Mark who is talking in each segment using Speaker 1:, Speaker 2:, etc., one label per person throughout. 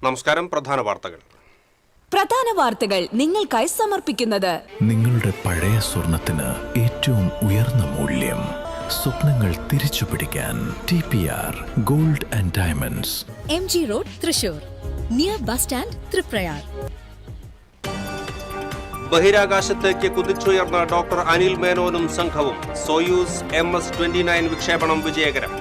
Speaker 1: നമസ്കാരം. പ്രധാന വാർത്തകൾ
Speaker 2: നിങ്ങൾക്കായി സമർപ്പിക്കുന്നത്
Speaker 3: നിങ്ങളുടെ പഴയ സ്വർണത്തിന് ഏറ്റവും ഉയർന്ന മൂല്യം. സ്വപ്നങ്ങൾ തിരിച്ചു പിടിക്കാൻ TPR gold and diamonds,
Speaker 2: MG road, Thrissur, near bus stand, Triprayar.
Speaker 1: ബഹിരാകാശത്തേക്ക് കുതിച്ചുയർന്ന ഡോക്ടർ അനിൽ മേനോനും സംഘവും. സോയൂസ് MS-29 വിക്ഷേപണം വിജയകരം.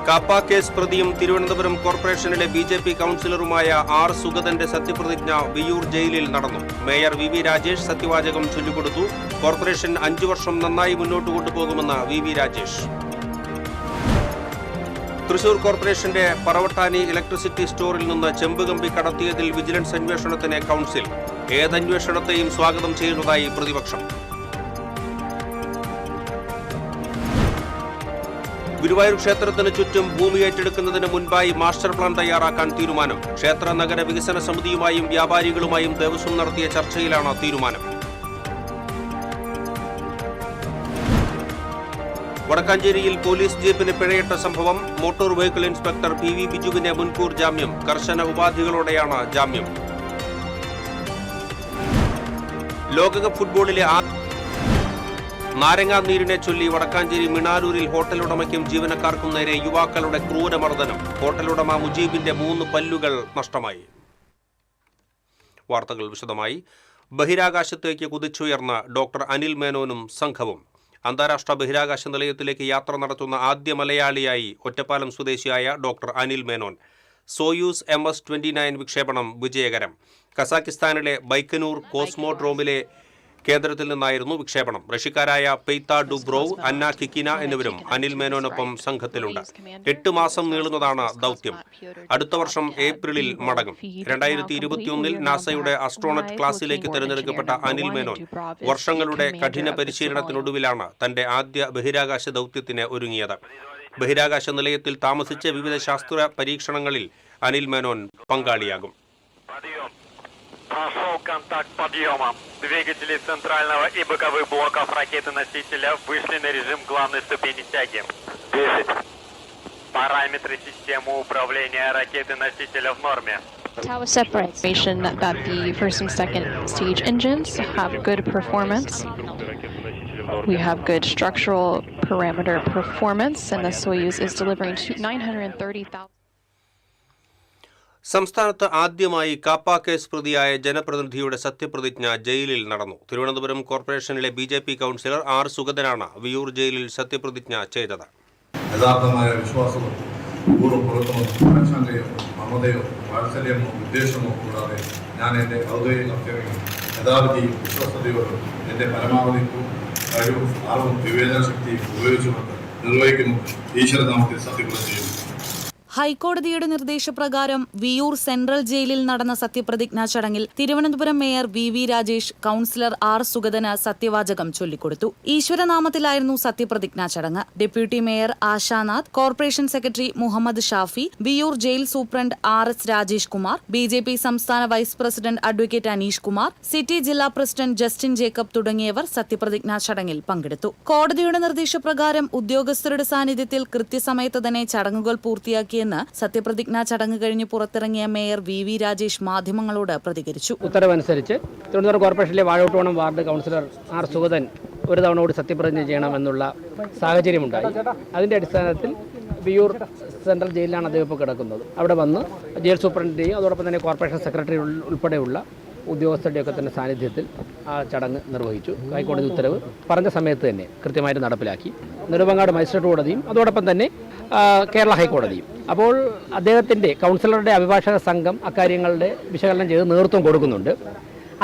Speaker 1: കാപ്പ കേസ് പ്രതിയും തിരുവനന്തപുരം കോർപ്പറേഷനിലെ BJP കൌൺസിലറുമായ R. സുഗതന്റെ സത്യപ്രതിജ്ഞ വിയ്യൂർ ജയിലിൽ നടന്നു. മേയർ VV രാജേഷ് സത്യവാചകം ചൊല്ലിക്കൊടുത്തു. കോർപ്പറേഷൻ 5 വർഷം നന്നായി മുന്നോട്ട് കൊണ്ടുപോകുമെന്ന് VV രാജേഷ്. തൃശൂർ കോർപ്പറേഷന്റെ പറവട്ടാനി ഇലക്ട്രിസിറ്റി സ്റ്റോറിൽ നിന്ന് ചെമ്പുകമ്പി കടത്തിയതിൽ വിജിലൻസ് അന്വേഷണത്തിന് കൌൺസിൽ. ഏതന്വേഷണത്തെയും സ്വാഗതം ചെയ്യുന്നതായി പ്രതിപക്ഷം. ഗുരുവായൂർ ക്ഷേത്രത്തിന് ചുറ്റും ഭൂമി ഏറ്റെടുക്കുന്നതിന് മുൻപായി മാസ്റ്റർ പ്ലാൻ തയ്യാറാക്കാൻ തീരുമാനം. ക്ഷേത്ര നഗര വികസന സമിതിയുമായും വ്യാപാരികളുമായും ദേവസ്വം നടത്തിയ ചർച്ചയിലാണ് തീരുമാനം. വടക്കാഞ്ചേരിയിൽ പോലീസ് ജീപ്പിന് പിഴയിട്ട സംഭവം. മോട്ടോർ വെഹിക്കിൾ ഇൻസ്പെക്ടർ PV ബിജുവിന് മുൻകൂർ ജാമ്യം. കർശന ഉപാധികളോടെയാണ് ജാമ്യം. ലോകകപ്പ് ഫുട്ബോളിലെ നാരങ്ങാനീരിനെ ചൊല്ലി വടക്കാഞ്ചേരി മിണാരൂരിൽ ഹോട്ടൽ ഉടമയ്ക്കും ജീവനക്കാർക്കും നേരെ യുവാക്കളുടെ ക്രൂരമർദ്ദനം. ഹോട്ടലുടമ മുജീബിന്റെ 3 പല്ലുകൾ നഷ്ടമായി. വാർത്തകൾ വിശദമായി. ബഹിരാകാശത്തേക്ക് കുതിച്ചുയർന്ന ഡോക്ടർ അനിൽ മേനോനും സംഘവും. അന്താരാഷ്ട്ര ബഹിരാകാശ നിലയത്തിലേക്ക് യാത്ര നടത്തുന്ന ആദ്യ മലയാളിയായി ഒറ്റപ്പാലം സ്വദേശിയായ doctor Anil Menon. Soyuz MS-29 വിക്ഷേപണം വിജയകരം. കസാക്കിസ്ഥാനിലെ ബൈക്കനൂർ കോസ്മോഡ്രോമിലെ കേന്ദ്രത്തിൽ നിന്നായിരുന്നു വിക്ഷേപണം. റഷ്യക്കാരായ പെയ്ത്ത ഡുബ്രോവ്, അന്ന കിക്കിന എന്നിവരും അനിൽ മേനോനൊപ്പം സംഘത്തിലുണ്ട്. 8 മാസം നീളുന്നതാണ് ദൗത്യം. അടുത്ത വർഷം ഏപ്രിലിൽ മടങ്ങും. 2021 നാസയുടെ ആസ്ട്രോണറ്റ് ക്ലാസിലേക്ക് തിരഞ്ഞെടുക്കപ്പെട്ട അനിൽ മേനോൻ വർഷങ്ങളുടെ കഠിന പരിശീലനത്തിനൊടുവിലാണ് തന്റെ ആദ്യ ബഹിരാകാശ ദൗത്യത്തിന് ഒരുങ്ങിയത്. ബഹിരാകാശ നിലയത്തിൽ താമസിച്ച് വിവിധ ശാസ്ത്ര പരീക്ഷണങ്ങളിൽ Anil Menon പങ്കാളിയാകും.
Speaker 4: Прошел контакт подъема. Двигатели центрального и боковых блоков ракеты-носителя вышли на режим главной ступени тяги. 10. Параметры системы управления ракеты-носителя в норме.
Speaker 5: Tower separation that the first and second stage engines have good performance. We have good structural parameter performance, and the Soyuz is delivering 930,000.
Speaker 1: സംസ്ഥാനത്ത് ആദ്യമായി കാപ്പ കേസ് പ്രതിയായ ജനപ്രതിനിധിയുടെ സത്യപ്രതിജ്ഞ ജയിലിൽ നടന്നു. തിരുവനന്തപുരം കോർപ്പറേഷനിലെ BJP കൌൺസിലർ R. സുഗതനാണ് വിയ്യൂർ ജയിലിൽ സത്യപ്രതിജ്ഞ ചെയ്തത്.
Speaker 6: യഥാർത്ഥമായ വിശ്വാസവും പൂർവ്വപ്രവർത്തനവും മമതയോ വാത്സല്യമോ ഉദ്ദേശമോ കൂടാതെ ഞാൻ എൻ്റെ ഔദ്യോഗിക കർത്തവ്യങ്ങൾ യഥാവിധിയും വിശ്വസ്തയോടും എൻ്റെ പരമാവധി കഴിവും അറിവും വിവേചന ശക്തിയും ഉപയോഗിച്ചുകൊണ്ട് നിർവഹിക്കുന്നു. ഈശ്വരനാമത്തിൽ സത്യപ്രതിജ്ഞ ചെയ്യുന്നു.
Speaker 2: ഹൈക്കോടതിയുടെ നിർദ്ദേശപ്രകാരം വിയ്യൂർ സെൻട്രൽ ജയിലിൽ നടന്ന സത്യപ്രതിജ്ഞാ ചടങ്ങിൽ Thiruvananthapuram mayor VV Rajesh councillor R. സുഗതന് സത്യവാചകം ചൊല്ലിക്കൊടുത്തു. ഈശ്വരനാമത്തിലായിരുന്നു സത്യപ്രതിജ്ഞാ ചടങ്ങ്. Deputy mayor Ashanath, corporation secretary Muhammad Shafi, Viyyur jail superintendent RS Rajesh Kumar, BJP സംസ്ഥാന vice president advocate Aneesh Kumar, city ജില്ലാ പ്രസിഡന്റ് ജസ്റ്റിൻ ജേക്കബ് തുടങ്ങിയവർ സത്യപ്രതിജ്ഞാ ചടങ്ങിൽ പങ്കെടുത്തു. കോടതിയുടെ നിർദ്ദേശപ്രകാരം ഉദ്യോഗസ്ഥരുടെ സാന്നിധ്യത്തിൽ കൃത്യസമയത്ത് തന്നെ ചടങ്ങുകൾ പൂർത്തിയാക്കിയ സത്യപ്രതിജ്ഞാ ചടങ്ങ് കഴിഞ്ഞ് പുറത്തിറങ്ങിയ മേയർ VV രാജേഷ് മാധ്യമങ്ങളോട് പ്രതികരിച്ചു.
Speaker 7: ഉത്തരവനുസരിച്ച് തിരുവനന്തപുരം കോർപ്പറേഷനിലെ വാഴോട്ടോണം വാർഡ് കൌൺസിലർ R. സുഗതൻ ഒരു തവണ കൂടി സത്യപ്രതിജ്ഞ ചെയ്യണമെന്നുള്ള സാഹചര്യമുണ്ടായി. അതിന്റെ അടിസ്ഥാനത്തിൽ വിയ്യൂർ സെൻട്രൽ ജയിലിലാണ് അദ്ദേഹം ഇപ്പോൾ കിടക്കുന്നത്. അവിടെ വന്ന് ജയിൽ സൂപ്രണ്ടിന്റെയും അതോടൊപ്പം തന്നെ കോർപ്പറേഷൻ സെക്രട്ടറി ഉൾപ്പെടെയുള്ള ഉദ്യോഗസ്ഥരുടെയൊക്കെ തന്നെ സാന്നിധ്യത്തിൽ ആ ചടങ്ങ് നിർവഹിച്ചു. ഹൈക്കോടതി ഉത്തരവ് പറഞ്ഞ സമയത്ത് തന്നെ കൃത്യമായിട്ട് നടപ്പിലാക്കി. നെടുമങ്ങാട് മജിസ്ട്രേറ്റ് കോടതിയും അതോടൊപ്പം തന്നെ കേരള ഹൈക്കോടതിയും. അപ്പോൾ അദ്ദേഹത്തിൻ്റെ കൗൺസിലറുടെ അഭിഭാഷക സംഘം അക്കാര്യങ്ങളുടെ വിശകലനം ചെയ്ത് നേതൃത്വം കൊടുക്കുന്നുണ്ട്.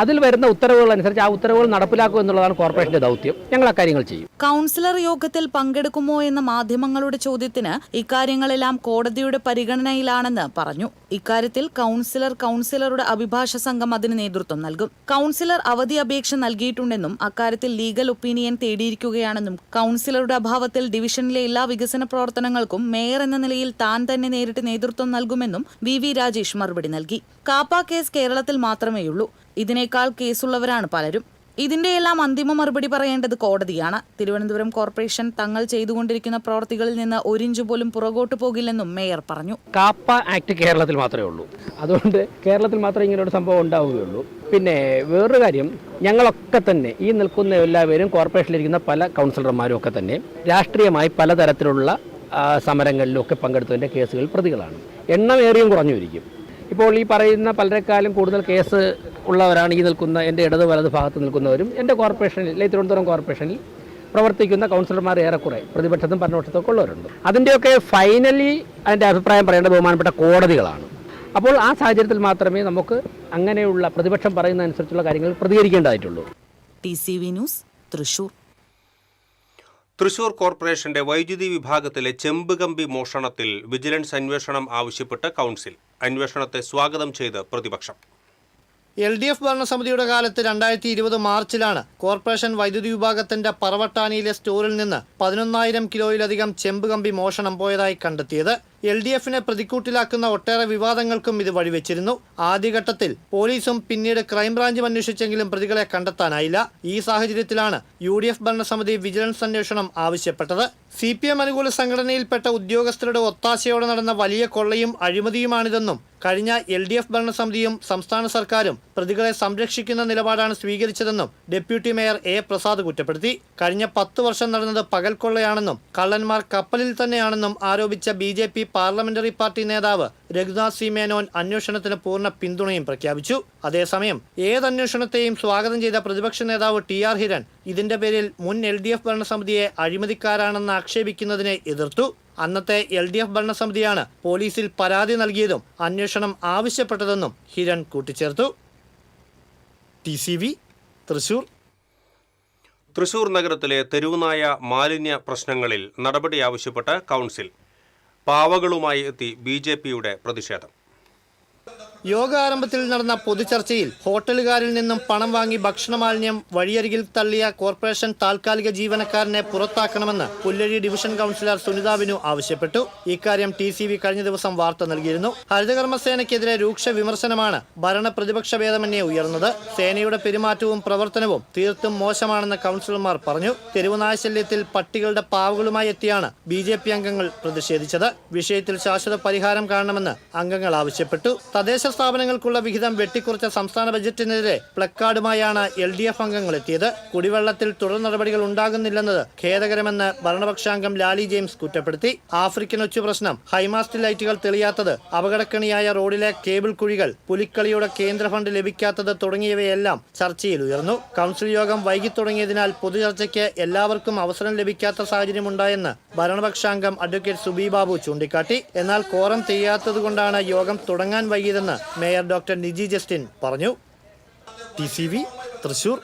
Speaker 7: അതിൽ വരുന്ന ഉത്തരവുകൾ അനുസരിച്ച് ആ ഉത്തരവുകൾ നടപ്പിലാക്കുക എന്നുള്ളതാണ് കോർപ്പറേഷന്റെ ദൗത്യം. ഞങ്ങൾ അക്കാര്യങ്ങൾ ചെയ്യും.
Speaker 2: കൌൺസിലർ യോഗത്തിൽ പങ്കെടുക്കുമോ എന്ന മാധ്യമങ്ങളുടെ ചോദ്യത്തിന് ഇക്കാര്യങ്ങളെല്ലാം കോടതിയുടെ പരിഗണനയിലാണെന്ന് പറഞ്ഞു. ഇക്കാര്യത്തിൽ കൌൺസിലറുടെ അഭിഭാഷക സംഘം അതിന് നേതൃത്വം നൽകും. കൌൺസിലർ അവധി അപേക്ഷ നൽകിയിട്ടുണ്ടെന്നും അക്കാര്യത്തിൽ ലീഗൽ ഒപ്പീനിയൻ തേടിയിരിക്കുകയാണെന്നും കൌൺസിലറുടെ അഭാവത്തിൽ ഡിവിഷനിലെ എല്ലാ വികസന പ്രവർത്തനങ്ങൾക്കും മേയർ എന്ന നിലയിൽ താൻ തന്നെ നേരിട്ട് നേതൃത്വം നൽകുമെന്നും VV രാജേഷ് മറുപടി നൽകി. കാപ്പ കേസ് കേരളത്തിൽ മാത്രമേയുള്ളൂ. ഇതിനേക്കാൾ കേസുള്ളവരാണ് പലരും. ഇതിന്റെയെല്ലാം അന്തിമ മറുപടി പറയേണ്ടത് കോടതിയാണ്. തിരുവനന്തപുരം കോർപ്പറേഷൻ തങ്ങൾ ചെയ്തുകൊണ്ടിരിക്കുന്ന പ്രവർത്തികളിൽ നിന്ന് ഒരിഞ്ച് പോലും പുറകോട്ട് പോകില്ലെന്നും മേയർ പറഞ്ഞു.
Speaker 7: കാപ്പ ആക്ട് കേരളത്തിൽ മാത്രമേ ഉള്ളൂ. അതുകൊണ്ട് കേരളത്തിൽ മാത്രമേ ഇങ്ങനൊരു സംഭവം ഉണ്ടാവുകയുള്ളൂ. പിന്നെ വേറൊരു കാര്യം, ഞങ്ങളൊക്കെ തന്നെ ഈ നിൽക്കുന്ന എല്ലാവരും കോർപ്പറേഷനിലിരിക്കുന്ന പല കൗൺസിലർമാരും ഒക്കെ തന്നെ രാഷ്ട്രീയമായി പലതരത്തിലുള്ള സമരങ്ങളിലൊക്കെ പങ്കെടുത്തതിൻ്റെ കേസുകൾ പ്രതികളാണ്. എണ്ണമേറിയും കുറഞ്ഞുവരിക്കും. ഇപ്പോൾ ഈ പറയുന്ന പലരെക്കാളും കൂടുതൽ കേസ് ഉള്ളവരാണ് ഈ നിൽക്കുന്ന എൻ്റെ ഇടത് വലത് ഭാഗത്ത് നിൽക്കുന്നവരും. എൻ്റെ കോർപ്പറേഷനിൽ, തിരുവനന്തപുരം കോർപ്പറേഷനിൽ പ്രവർത്തിക്കുന്ന കൗൺസിലർമാർ ഏറെക്കുറെ പ്രതിപക്ഷത്തും ഭരണപക്ഷത്തൊക്കെ ഉള്ളവരുണ്ട്. അതിൻ്റെയൊക്കെ ഫൈനലി അതിൻ്റെ അഭിപ്രായം പറയേണ്ട ബഹുമാനപ്പെട്ട കോടതികളാണ്. അപ്പോൾ ആ സാഹചര്യത്തിൽ മാത്രമേ നമുക്ക് അങ്ങനെയുള്ള പ്രതിപക്ഷം പറയുന്ന അനുസരിച്ചുള്ള കാര്യങ്ങൾ പ്രതികരിക്കേണ്ടതായിട്ടുള്ളൂ.
Speaker 2: TCV news, Thrissur.
Speaker 1: തൃശൂർ കോർപ്പറേഷന്റെ വൈദ്യുതി വിഭാഗത്തിലെ ചെമ്പ് കമ്പി മോഷണത്തിൽ വിജിലൻസ് അന്വേഷണം ആവശ്യപ്പെട്ട് കൗൺസിൽ. അന്വേഷണത്തെ സ്വാഗതം ചെയ്ത് പ്രതിപക്ഷം.
Speaker 8: LDF ഭരണസമിതിയുടെ കാലത്ത് 2020 മാർച്ചിലാണ് കോർപ്പറേഷൻ വൈദ്യുതി വിഭാഗത്തിന്റെ പറവട്ടാനിയിലെ സ്റ്റോറിൽ നിന്ന് 11,000 കിലോയിലധികം ചെമ്പ് കമ്പി മോഷണം പോയതായി കണ്ടെത്തിയത്. LDFനെ പ്രതിക്കൂട്ടിലാക്കുന്ന ഒട്ടേറെ വിവാദങ്ങൾക്കും ഇത് വഴിവെച്ചിരുന്നു. ആദ്യഘട്ടത്തിൽ പോലീസും പിന്നീട് ക്രൈംബ്രാഞ്ചും അന്വേഷിച്ചെങ്കിലും പ്രതികളെ കണ്ടെത്താനായില്ല. ഈ സാഹചര്യത്തിലാണ് UDF ഭരണസമിതി വിജിലൻസ് അന്വേഷണം ആവശ്യപ്പെട്ടത്. CPM അനുകൂല സംഘടനയിൽപ്പെട്ട ഉദ്യോഗസ്ഥരുടെ ഒത്താശയോടെ നടന്ന വലിയ കൊള്ളയും അഴിമതിയുമാണിതെന്നും കഴിഞ്ഞ LDF ഭരണസമിതിയും സംസ്ഥാന സർക്കാരും പ്രതികളെ സംരക്ഷിക്കുന്ന നിലപാടാണ് സ്വീകരിച്ചതെന്നും ഡെപ്യൂട്ടി മേയർ A. പ്രസാദ് കുറ്റപ്പെടുത്തി. കഴിഞ്ഞ 10 വർഷം നടന്നത് പകൽക്കൊള്ളയാണെന്നും കള്ളന്മാർ കപ്പലിൽ തന്നെയാണെന്നും ആരോപിച്ച BJP പാർലമെന്ററി പാർട്ടി നേതാവ് രഘുനാഥ് C. മേനോൻ അന്വേഷണത്തിന് പൂർണ്ണ പിന്തുണയും പ്രഖ്യാപിച്ചു. അതേസമയം ഏതന്വേഷണത്തെയും സ്വാഗതം ചെയ്ത പ്രതിപക്ഷ നേതാവ് TR ഹിരൺ ഇതിന്റെ പേരിൽ മുൻ LDF ഭരണസമിതിയെ അഴിമതിക്കാരാണെന്ന് ആക്ഷേപിക്കുന്നതിനെ എതിർത്തു. അന്നത്തെ LDF ഭരണസമിതിയാണ് പോലീസിൽ പരാതി നൽകിയതും അന്വേഷണം ആവശ്യപ്പെട്ടതെന്നും ഹിരൺ കൂട്ടിച്ചേർത്തു. TCV, തൃശൂർ.
Speaker 1: തൃശൂർ നഗരത്തിലെ തെരുവുനായ മാലിന്യ പ്രശ്നങ്ങളിൽ നടപടി ആവശ്യപ്പെട്ട് കൗൺസിൽ. പാവകളുമായി എത്തി BJPയുടെ പ്രതിഷേധം.
Speaker 8: യോഗാരംഭത്തിൽ നടന്ന പൊതുചർച്ചയിൽ ഹോട്ടലുകാരിൽ നിന്നും പണം വാങ്ങി ഭക്ഷണമാലിന്യം വഴിയരികിൽ തള്ളിയ കോർപ്പറേഷൻ താൽക്കാലിക ജീവനക്കാരനെ പുറത്താക്കണമെന്ന് പുല്ലഴി ഡിവിഷൻ കൗൺസിലർ സുനിത ബിനു ആവശ്യപ്പെട്ടു. ഇക്കാര്യം TCV കഴിഞ്ഞ ദിവസം വാർത്ത നൽകിയിരുന്നു. ഹരിതകർമ്മസേനയ്ക്കെതിരെ രൂക്ഷ വിമർശനമാണ് ഭരണ പ്രതിപക്ഷ ഭേദമന്യേ ഉയർന്നത്. സേനയുടെ പെരുമാറ്റവും പ്രവർത്തനവും തീർത്തും മോശമാണെന്ന് കൗൺസിലർമാർ പറഞ്ഞു. തെരുവുനായശല്യത്തിൽ പട്ടികളുടെ പാവകളുമായി എത്തിയാണ് BJP അംഗങ്ങൾ പ്രതിഷേധിച്ചത്. വിഷയത്തിൽ ശാശ്വത പരിഹാരം കാണണമെന്ന് അംഗങ്ങൾ ആവശ്യപ്പെട്ടു. തദ്ദേശ സ്ഥാപനങ്ങൾക്കുള്ള വിഹിതം വെട്ടിക്കുറച്ച സംസ്ഥാന ബജറ്റിനെതിരെ പ്ലക്കാർഡുമായാണ് LDF അംഗങ്ങൾ എത്തിയത്. കുടിവെള്ളത്തിൽ തുടർ നടപടികൾ ഉണ്ടാകുന്നില്ലെന്നത് ഖേദകരമെന്ന് ഭരണപക്ഷാംഗം ലാലി ജെയിംസ് കുറ്റപ്പെടുത്തി. ആഫ്രിക്കൻ ഒച്ചു പ്രശ്നം, ഹൈമാസ്റ്റ് ലൈറ്റുകൾ തെളിയാത്തത്, അപകടക്കണിയായ റോഡിലെ കേബിൾ കുഴികൾ, പുലിക്കളിയുടെ കേന്ദ്ര ഫണ്ട് ലഭിക്കാത്തത് തുടങ്ങിയവയെല്ലാം ചർച്ചയിൽ ഉയർന്നു. കൗൺസിൽ യോഗം വൈകി തുടങ്ങിയതിനാൽ പൊതുചർച്ചയ്ക്ക് എല്ലാവർക്കും അവസരം ലഭിക്കാത്ത സാഹചര്യമുണ്ടായെന്ന് ഭരണപക്ഷാംഗം അഡ്വക്കേറ്റ് സുബി ബാബു ചൂണ്ടിക്കാട്ടി. എന്നാൽ കോറം ചെയ്യാത്തതുകൊണ്ടാണ് യോഗം തുടങ്ങാൻ വൈകിയതെന്ന് മേയർ ഡോക്ടർ നിജി ജസ്റ്റിൻ പറഞ്ഞു. TCV, തൃശൂർ.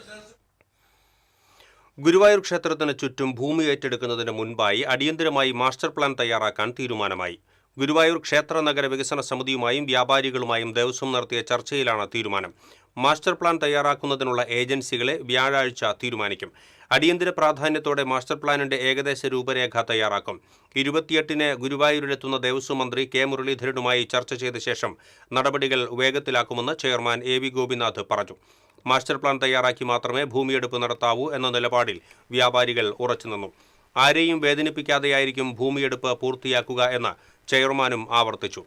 Speaker 1: ഗുരുവായൂർ ക്ഷേത്രത്തിന് ചുറ്റും ഭൂമി ഏറ്റെടുക്കുന്നതിന് മുൻപായി അടിയന്തരമായി മാസ്റ്റർ പ്ലാൻ തയ്യാറാക്കാൻ തീരുമാനമായി. ഗുരുവായൂർ ക്ഷേത്ര നഗര വികസന സമിതിയുമായും വ്യാപാരികളുമായും ദേവസ്വം നടത്തിയ ചർച്ചയിലാണ് തീരുമാനം. മാസ്റ്റർ പ്ലാൻ തയ്യാറാക്കുന്നതിനുള്ള ഏജൻസികളെ വ്യാഴാഴ്ച തീരുമാനിക്കും. അടിയന്തര പ്രാധാന്യത്തോടെ മാസ്റ്റർ പ്ലാനിന്റെ ഏകദേശ രൂപരേഖ തയ്യാറാക്കും. 28-ന് ഗുരുവായൂരിലെത്തുന്ന ദേവസ്വം മന്ത്രി K. മുരളീധരനുമായി ചർച്ച ചെയ്ത ശേഷം നടപടികൾ വേഗത്തിലാക്കുമെന്ന് ചെയർമാൻ AV ഗോപിനാഥ് പറഞ്ഞു. മാസ്റ്റർ പ്ലാൻ തയ്യാറാക്കി മാത്രമേ ഭൂമിയെടുപ്പ് നടത്താവൂ എന്ന നിലപാടിൽ വ്യാപാരികൾ ഉറച്ചുനിന്നു. ആരെയും വേദനിപ്പിക്കാതെയായിരിക്കും ഭൂമിയെടുപ്പ് പൂർത്തിയാക്കുക എന്ന് ചെയർമാനും ആവർത്തിച്ചു.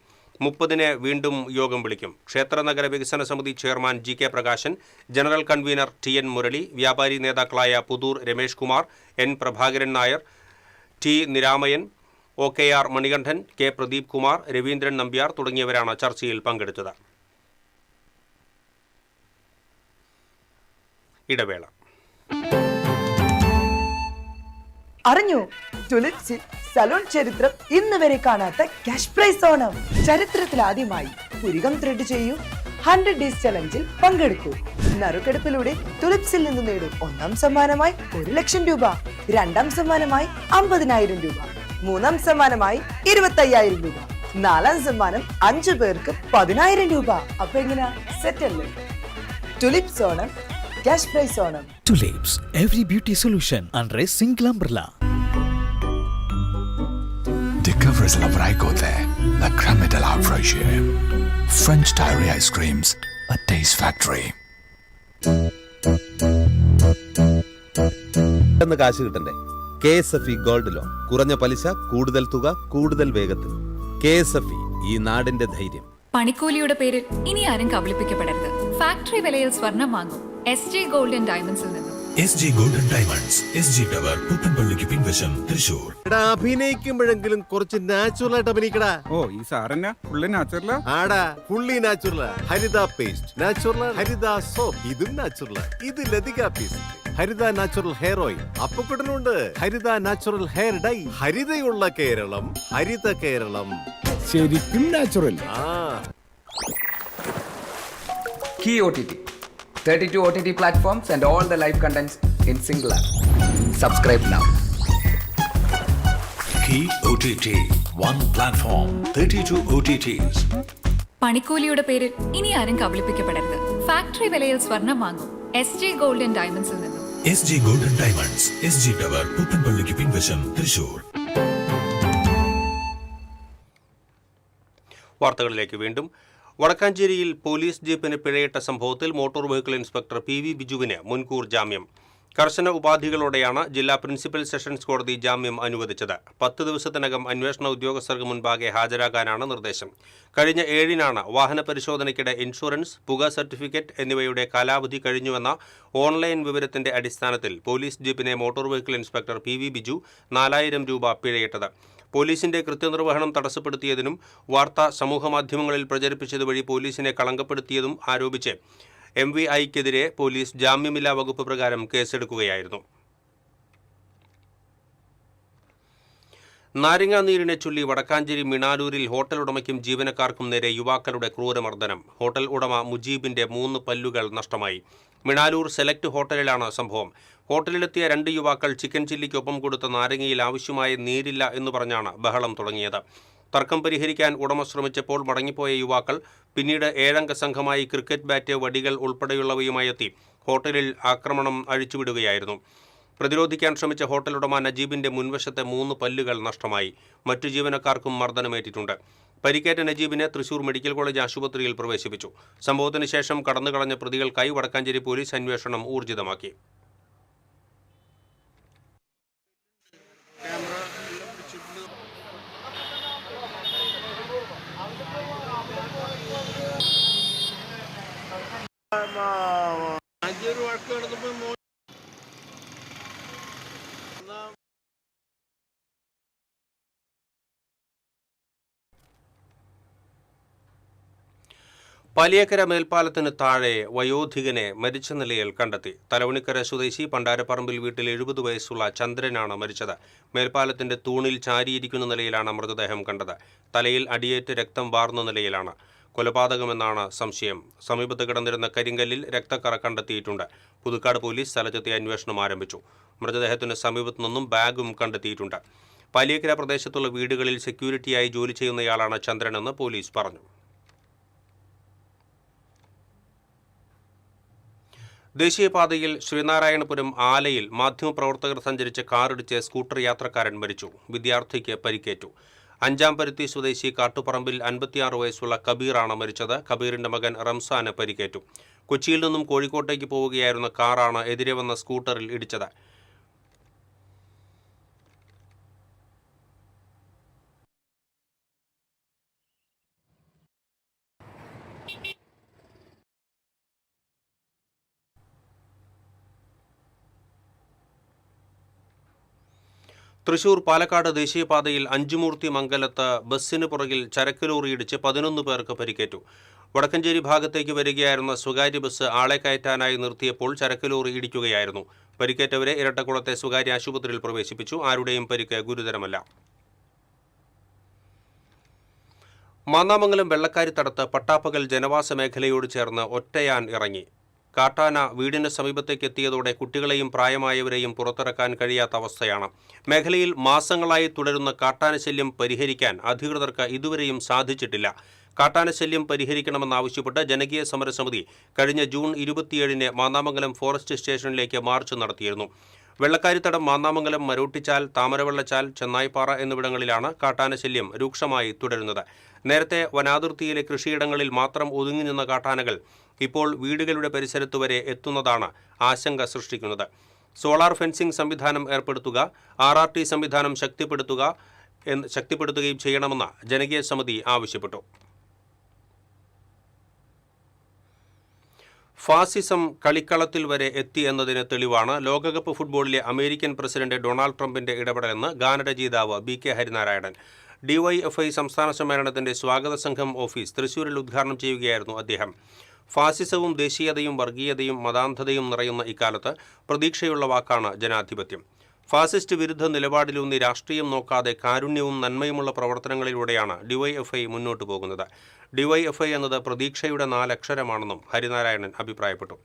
Speaker 1: 30-ന് വീണ്ടും യോഗം വിളിക്കും. ക്ഷേത്രനഗര വികസന സമിതി chairman GK Prakashan, general convener TN Murali, വ്യാപാരി നേതാക്കളായ Puthur Ramesh Kumar, N. Prabhakaran Nair, T. നിരാമയൻ, OKR Manikandan, K. Pradeep Kumar, Raveendran Nambiar തുടങ്ങിയവരാണ് ചർച്ചയിൽ പങ്കെടുത്തത്. ഇടവേള.
Speaker 9: അറിഞ്ഞു, ടുലിപ്സിൽ സലൂൺ ചരിത്രം ഇന്ന് വരെ കാണാത്ത ക്യാഷ് പ്രൈസ് ഓണം. ചരിത്രത്തിൽ ആദ്യമായി പുരികം ത്രെഡ് ചെയ്യൂ, 100 ഡേയ്സ് ചലഞ്ചിൽ പങ്കെടുക്കൂ. നറുക്കെടുപ്പിലൂടെ ടുലിപ്സിൽ നിന്ന് നേടും. 1ാം സമ്മാനമായി 1 ലക്ഷം രൂപ, 2ാം സമ്മാനമായി 50,000 രൂപ, 3ാം സമ്മാനമായി 25,000 രൂപ, 4ാം സമ്മാനം 5 പേർക്ക് 10,000 രൂപ. അപ്പൊ എങ്ങനെയാ, സെറ്റ് അല്ലേ? Tulips Onam, cash prize Onam.
Speaker 10: Tulips, every beauty solution under a single umbrella.
Speaker 3: Discover la Vraigo there, la crème de la fraîcheur. French Diary Ice Creams, a taste factory.
Speaker 11: കാശ് കിട്ടണ്ടേ? KSFE ഗോൾഡ് ലോൺ, കുറഞ്ഞ പലിശ, കൂടുതൽ തുക, കൂടുതൽ വേഗത്തിൽ. KSFE, ഈ നാടിന്റെ ധൈര്യം.
Speaker 12: പണിക്കൂലിയുടെ പേരിൽ ഇനി ആരും കബളിപ്പിക്കപ്പെടരുത്. ഫാക്ടറി വിലയിൽ സ്വർണം വാങ്ങും SG ഗോൾഡ് ആൻഡ് ഡയമണ്ട്സിൽ നിന്നും.
Speaker 3: SG Golden Diamonds, SG Tower, പുത്തൻപള്ളിക്ക് പിൻവശം, തൃശൂർ.
Speaker 11: അഭിനയിക്കുമ്പോഴെങ്കിലും കുറച്ച് നാച്ചുറൽ ആയിട്ട് അഭിനയിക്കടാ.
Speaker 13: ഓ, ഈ സാറന്നെ ഫുള്ളി നാച്ചുറലാ?
Speaker 11: ആടാ, ഫുള്ളി നാച്ചുറലാ. ഹരിത പേസ്റ്റ് നാച്ചുറൽ, ഹരിത സോപ്പ് ഇതും നാച്ചുറലാ. ഇത് ലതിക പേസ്റ്റ്, ഹരിത നാച്ചുറൽ ഹെയർ ഓയിൽ, അപ്പക്കുട്ടനുണ്ട് ഹരിത natural hair dye. ഹരിതയുള്ള Keralam, Haritha Keralam,
Speaker 13: ശരിക്കും natural.
Speaker 14: Key OTT, 32 OTT platforms and all the live contents in single app. Subscribe now.
Speaker 3: Key OTT, one platform, 32 OTTs.
Speaker 12: പണിക്കൂലിയുടെ പേരിൽ ഇനി ആരും കബളിപ്പിക്കപ്പെടരുത്. Factory വിലയിൽ സ്വർണം വാങ്ങും SG gold and ഡയമണ്ട്സിൽ നിന്നും.
Speaker 3: SG Golden Diamonds, SG Tower, പുത്തൻപള്ളിക്ക് പിൻവശം, തൃശൂർ.
Speaker 1: വാർത്തകളിലേക്ക് വീണ്ടും. വടക്കാഞ്ചേരിയിൽ പോലീസ് ജീപ്പിന് പിഴയിട്ട സംഭവത്തിൽ മോട്ടോർ വെഹിക്കിൾ ഇൻസ്പെക്ടർ PV ബിജുവിന് മുൻകൂർ ജാമ്യം. കർശന ഉപാധികളോടെയാണ് ജില്ലാ പ്രിൻസിപ്പൽ സെഷൻസ് കോടതി ജാമ്യം അനുവദിച്ചത്. 10 ദിവസത്തിനകം അന്വേഷണ ഉദ്യോഗസ്ഥർക്ക് മുൻപാകെ ഹാജരാകാനാണ് നിർദ്ദേശം. കഴിഞ്ഞ 7-നാണ് വാഹന പരിശോധനയ്ക്കിടെ ഇൻഷുറൻസ്, പുക സർട്ടിഫിക്കറ്റ് എന്നിവയുടെ കാലാവധി കഴിഞ്ഞുവെന്ന ഓൺലൈൻ വിവരത്തിന്റെ അടിസ്ഥാനത്തിൽ പോലീസ് ജീപ്പിനെ motor vehicle inspector PV Biju 4000 രൂപ പിഴയിട്ടത്. പോലീസിന്റെ കൃത്യനിർവഹണം തടസ്സപ്പെടുത്തിയതിനും വാർത്ത സമൂഹമാധ്യമങ്ങളിൽ പ്രചരിപ്പിച്ചതുവഴി പോലീസിനെ കളങ്കപ്പെടുത്തിയതും ആരോപിച്ച് MVIക്കെതിരെ പോലീസ് ജാമ്യമില്ലാ വകുപ്പ് പ്രകാരം കേസെടുക്കുകയായിരുന്നു. നാരങ്ങാനീരിനെ ചൊല്ലി വടക്കാഞ്ചേരി മിണാലൂരിൽ ഹോട്ടൽ ഉടമയ്ക്കും ജീവനക്കാർക്കും നേരെ യുവാക്കളുടെ ക്രൂരമർദ്ദനം. ഹോട്ടൽ ഉടമ മുജീബിന്റെ 3 പല്ലുകൾ നഷ്ടമായി. മിണാലൂർ സെലക്ട് ഹോട്ടലിലാണ് സംഭവം. ഹോട്ടലിലെത്തിയ 2 യുവാക്കൾ ചിക്കൻ ചില്ലിക്കൊപ്പം കൊടുത്ത നാരങ്ങയിൽ ആവശ്യമായ നീരില്ല എന്ന് പറഞ്ഞാണ് ബഹളം തുടങ്ങിയത്. തർക്കം പരിഹരിക്കാൻ ഉടമ ശ്രമിച്ചപ്പോൾ മടങ്ങിപ്പോയ യുവാക്കൾ പിന്നീട് 7-അംഗ സംഘമായി ക്രിക്കറ്റ് ബാറ്റ്, വടികൾ ഉൾപ്പെടെയുള്ളവയുമായി എത്തി ഹോട്ടലിൽ ആക്രമണം അഴിച്ചുവിടുകയായിരുന്നു. പ്രതിരോധിക്കാൻ ശ്രമിച്ച ഹോട്ടൽ ഉടമ നജീബിന്റെ മുൻവശത്തെ 3 പല്ലുകൾ നഷ്ടമായി. മറ്റു ജീവനക്കാർക്കും മർദ്ദനമേറ്റിട്ടുണ്ട്. പരിക്കേറ്റ നജീബിനെ തൃശൂർ മെഡിക്കൽ കോളേജ് ആശുപത്രിയിൽ പ്രവേശിപ്പിച്ചു. സംഭവത്തിന് ശേഷം കടന്നുകളഞ്ഞ പ്രതികൾക്കായി വടക്കാഞ്ചേരി പോലീസ് അന്വേഷണം ഊർജിതമാക്കി. പാലിയേക്കര മേൽപ്പാലത്തിന് താഴെ വയോധികനെ മരിച്ച നിലയിൽ കണ്ടെത്തി. തലവണിക്കര സ്വദേശി പണ്ടാരപ്പറമ്പിൽ വീട്ടിൽ 70 വയസ്സുള്ള ചന്ദ്രനാണ് മരിച്ചത്. മേൽപ്പാലത്തിന്റെ തൂണിൽ ചാരിയിരിക്കുന്ന നിലയിലാണ് മൃതദേഹം കണ്ടത്. തലയിൽ അടിയേറ്റ് രക്തം വാർന്ന നിലയിലാണ്. കൊലപാതകമെന്നാണ് സംശയം. സമീപത്ത് കിടന്നിരുന്ന കരിങ്കല്ലിൽ രക്തക്കറ കണ്ടെത്തിയിട്ടുണ്ട്. പുതുക്കാട് പോലീസ് സ്ഥലത്തെത്തി അന്വേഷണം ആരംഭിച്ചു. മൃതദേഹത്തിന് സമീപത്തു നിന്നും ബാഗും കണ്ടെത്തിയിട്ടുണ്ട്. പാലിയേക്കര പ്രദേശത്തുള്ള വീടുകളിൽ സെക്യൂരിറ്റിയായി ജോലി ചെയ്യുന്നയാളാണ് ചന്ദ്രനെന്ന് പോലീസ് പറഞ്ഞു. ദേശീയപാതയിൽ ശ്രീനാരായണപുരം ആലയിൽ മാധ്യമപ്രവർത്തകർ സഞ്ചരിച്ച കാറിടിച്ച് സ്കൂട്ടർ യാത്രക്കാരൻ മരിച്ചു. വിദ്യാർത്ഥിക്ക് പരിക്കേറ്റു. അഞ്ചാംപരുത്തി സ്വദേശി കാട്ടുപറമ്പിൽ 56 വയസ്സുള്ള കബീറാണ് മരിച്ചത്. കബീറിന്റെ മകൻ റംസാന് പരിക്കേറ്റു. കൊച്ചിയിൽ നിന്നും കോഴിക്കോട്ടേക്ക് പോവുകയായിരുന്ന കാറാണ് എതിരെ വന്ന സ്കൂട്ടറിൽ ഇടിച്ചത്. തൃശൂർ പാലക്കാട് ദേശീയപാതയിൽ അഞ്ചുമൂർത്തി മംഗലത്ത് ബസ്സിന് പുറകിൽ ചരക്ക് ലോറിയിടിച്ച് 11 പേർക്ക് പരിക്കേറ്റു. വടക്കഞ്ചേരി ഭാഗത്തേക്ക് വരികയായിരുന്ന സ്വകാര്യ ബസ് ആളെ കയറ്റാനായി നിർത്തിയപ്പോൾ ചരക്ക് ലോറി ഇടിക്കുകയായിരുന്നു. പരിക്കേറ്റവരെ ഇരട്ടക്കുളത്തെ സ്വകാര്യ ആശുപത്രിയിൽ പ്രവേശിപ്പിച്ചു. ആരുടെയും പരിക്ക് ഗുരുതരമല്ല. മാന്നാമംഗലം വെള്ളക്കാരിത്തടത്ത് പട്ടാപ്പകൽ ജനവാസ മേഖലയോട് ചേർന്ന് ഒറ്റയാൻ ഇറങ്ങി. കാട്ടാന വീടിന് സമീപത്തേക്ക് എത്തിയതോടെ കുട്ടികളെയും പ്രായമായവരെയും പുറത്തിറക്കാൻ കഴിയാത്ത അവസ്ഥയാണ്. മേഖലയിൽ മാസങ്ങളായി തുടരുന്ന കാട്ടാനശല്യം പരിഹരിക്കാൻ അധികൃതർക്ക് ഇതുവരെയും സാധിച്ചിട്ടില്ല. കാട്ടാനശല്യം പരിഹരിക്കണമെന്നാവശ്യപ്പെട്ട് ജനകീയ സമരസമിതി കഴിഞ്ഞ ജൂൺ 27-ന് മാന്നാമംഗലം ഫോറസ്റ്റ് സ്റ്റേഷനിലേക്ക് മാർച്ച് നടത്തിയിരുന്നു. വെള്ളക്കാരിത്തടം, മാന്നാമംഗലം, മരോട്ടിച്ചാൽ, താമരവെള്ളച്ചാൽ, ചെന്നായിപ്പാറ എന്നിവിടങ്ങളിലാണ് കാട്ടാനശല്യം രൂക്ഷമായി തുടരുന്നത്. നേരത്തെ വനാതിർത്തിയിലെ കൃഷിയിടങ്ങളിൽ മാത്രം ഒതുങ്ങി നിന്ന കാട്ടാനകൾ ഇപ്പോൾ വീടുകളുടെ പരിസരത്തു വരെ എത്തുന്നതാണ് ആശങ്ക സൃഷ്ടിക്കുന്നത്. സോളാർ ഫെൻസിംഗ് സംവിധാനം ഏർപ്പെടുത്തുക, RRT സംവിധാനം ശക്തിപ്പെടുത്തുകയും ചെയ്യണമെന്ന് ജനകീയ സമിതി ആവശ്യപ്പെട്ടു. ഫാസിസം കളിക്കളത്തിൽ വരെ എത്തി എന്നതിന് തെളിവാണ് ലോകകപ്പ് ഫുട്ബോളിലെ അമേരിക്കൻ പ്രസിഡന്റ് ഡൊണാൾഡ് ട്രംപിന്റെ ഇടപെടലെന്ന് ഗാനരചയിതാവ് BK ഹരിനാരായണൻ. DYFI സംസ്ഥാന സമ്മേളനത്തിന്റെ സ്വാഗത സംഘം ഓഫീസ് തൃശൂരിൽ ഉദ്ഘാടനം ചെയ്യുകയായിരുന്നു അദ്ദേഹം. ഫാസിസവും ദേശീയതയും വർഗീയതയും മതാന്ധതയും നിറയുന്ന ഇക്കാലത്ത് പ്രതീക്ഷയുള്ള വാക്കാണ് ജനാധിപത്യം. ഫാസിസ്റ്റ് വിരുദ്ധ നിലപാടിലൂന്നി രാഷ്ട്രീയം നോക്കാതെ കാരുണ്യവും നന്മയുമുള്ള പ്രവർത്തനങ്ങളിലൂടെയാണ് DYFI മുന്നോട്ടു പോകുന്നത്. DYFI എന്നത് പ്രതീക്ഷയുടെ 4 അക്ഷരമാണെന്നും ഹരിനാരായണൻ അഭിപ്രായപ്പെട്ടു.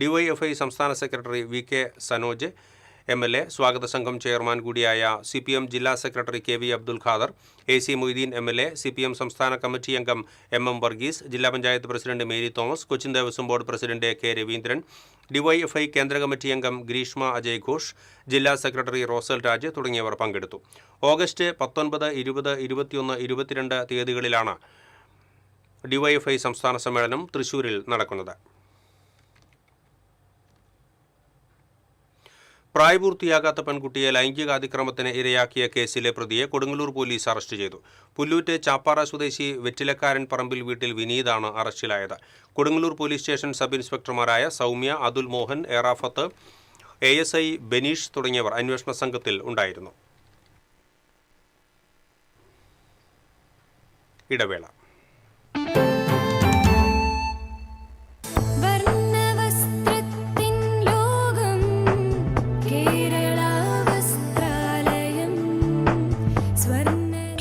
Speaker 1: DYFI സംസ്ഥാന സെക്രട്ടറി VK സനോജ് MLA, സ്വാഗത സംഘം ചെയർമാൻ കൂടിയായ CPM ജില്ലാ secretary KV Abdul Khader, AC Moideen MLA, CPM സംസ്ഥാന കമ്മിറ്റി അംഗം MM വർഗീസ്, ജില്ലാ panchayat president Mary Thomas, Cochin Devaswom board president K Raveendran, DYFI കേന്ദ്ര കമ്മിറ്റി അംഗം ഗ്രീഷ്മ അജയ് ഘോഷ്, ജില്ലാ സെക്രട്ടറി റോസൽ രാജ് തുടങ്ങിയവർ പങ്കെടുത്തു. ഓഗസ്റ്റ് 19, 20, 21, 22 തീയതികളിലാണ് DYFI സംസ്ഥാന സമ്മേളനം തൃശൂരിൽ നടക്കുന്നത്. പ്രായപൂർത്തിയാകാത്ത പെൺകുട്ടിയെ ലൈംഗികാതിക്രമത്തിന് ഇരയാക്കിയ കേസിലെ പ്രതിയെ കൊടുങ്ങല്ലൂർ പോലീസ് അറസ്റ്റ് ചെയ്തു. പുല്ലൂറ്റ് ചാപ്പാറ സ്വദേശി വെറ്റിലക്കാരൻ പറമ്പിൽ വീട്ടിൽ വിനീതാണ് അറസ്റ്റിലായത്. കൊടുങ്ങല്ലൂർ പോലീസ് സ്റ്റേഷൻ സബ് ഇൻസ്പെക്ടർമാരായ സൗമ്യ, അതുൽ മോഹൻ, ഏറാഫത്ത്, ASI ബെനീഷ് തുടങ്ങിയവർ അന്വേഷണ സംഘത്തിൽ ഉണ്ടായിരുന്നു. ഇടവേള.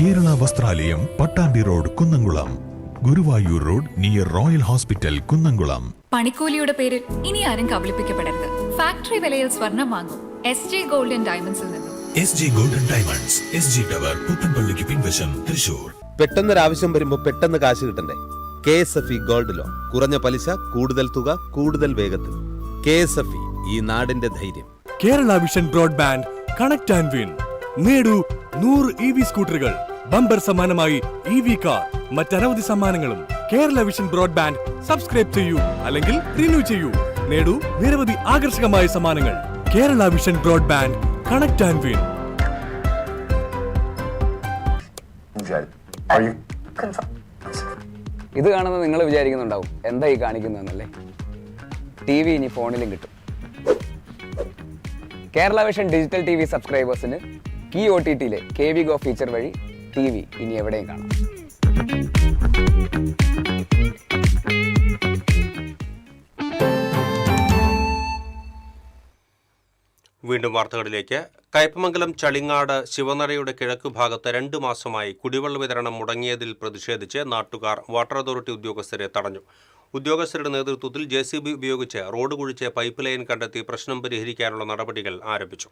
Speaker 3: Kerala Vasthralayam, Pattambi road, Kunnamkulam. Guruvayur road near royal hospital, Kunnamkulam.
Speaker 12: പണിക്കൂലിയുടെ പേരിൽ ഇനി ആരും കബളിപ്പിക്കപ്പെടരുത്. ഫാക്ടറി വിലയിൽ സ്വർണം വാങ്ങും SJ ഗോൾഡ് ആൻഡ് ഡയമണ്ട്സിൽ നിന്നും.
Speaker 3: SJ gold and diamonds, SG tower, പുത്തൻപള്ളിക്ക് പിൻവശം, തൃശൂർ.
Speaker 11: പെട്ടെന്നൊരാവശ്യം വരുമ്പോ പെട്ടെന്ന് കാശ് കിട്ടണ്ടേ? KSFE gold loan. കുറഞ്ഞ പലിശ, കൂടുതൽ തുക, കൂടുതൽ വേഗത്തിൽ. KSFE, ഈ നാടിന്റെ ധൈര്യം.
Speaker 10: Kerala vision broadband, connect and win. നേടൂ 100 EV സ്കൂട്ടറുകൾ, ബമ്പർ സമ്മാനമായി EV കാർ, മറ്റനവധി സമ്മാനങ്ങളും. കേരള വിഷൻ ബ്രോഡ്ബാൻഡ് സബ്സ്ക്രൈബ് ചെയ്യൂ, അല്ലെങ്കിൽ റിന്യൂ ചെയ്യൂ. നേടൂ നിരവധി ആകർഷകമായ സമ്മാനങ്ങൾ. Kerala vision broadband, connect and win.
Speaker 14: ഇത് കാണുന്നത് നിങ്ങൾ വിചാരിക്കുന്നുണ്ടാവും എന്താ ഈ കാണിക്കുന്നതെന്നല്ലേ. TV ഇനി ഫോണിലും കിട്ടും. കേരള വിഷൻ ഡിജിറ്റൽ TV സബ്സ്ക്രൈബേഴ്സിന് കീ OTTയിലെ KV Go ഫീച്ചർ വഴി TV ഇനി എവിടെയും കാണാം.
Speaker 1: വീണ്ടും വാർത്തകളിലേക്ക്. കയ്പമംഗലം ചളിങ്ങാട് ശിവനറയുടെ കിഴക്കു ഭാഗത്ത് 2 മാസമായി കുടിവെള്ള വിതരണം മുടങ്ങിയതിൽ പ്രതിഷേധിച്ച് നാട്ടുകാർ വാട്ടർ അതോറിറ്റി ഉദ്യോഗസ്ഥരെ തടഞ്ഞു. ഉദ്യോഗസ്ഥരുടെ നേതൃത്വത്തിൽ JCB ഉപയോഗിച്ച് റോഡ് കുഴിച്ച് പൈപ്പ് ലൈൻ കണ്ടെത്തി പ്രശ്നം പരിഹരിക്കാനുള്ള നടപടികൾ ആരംഭിച്ചു.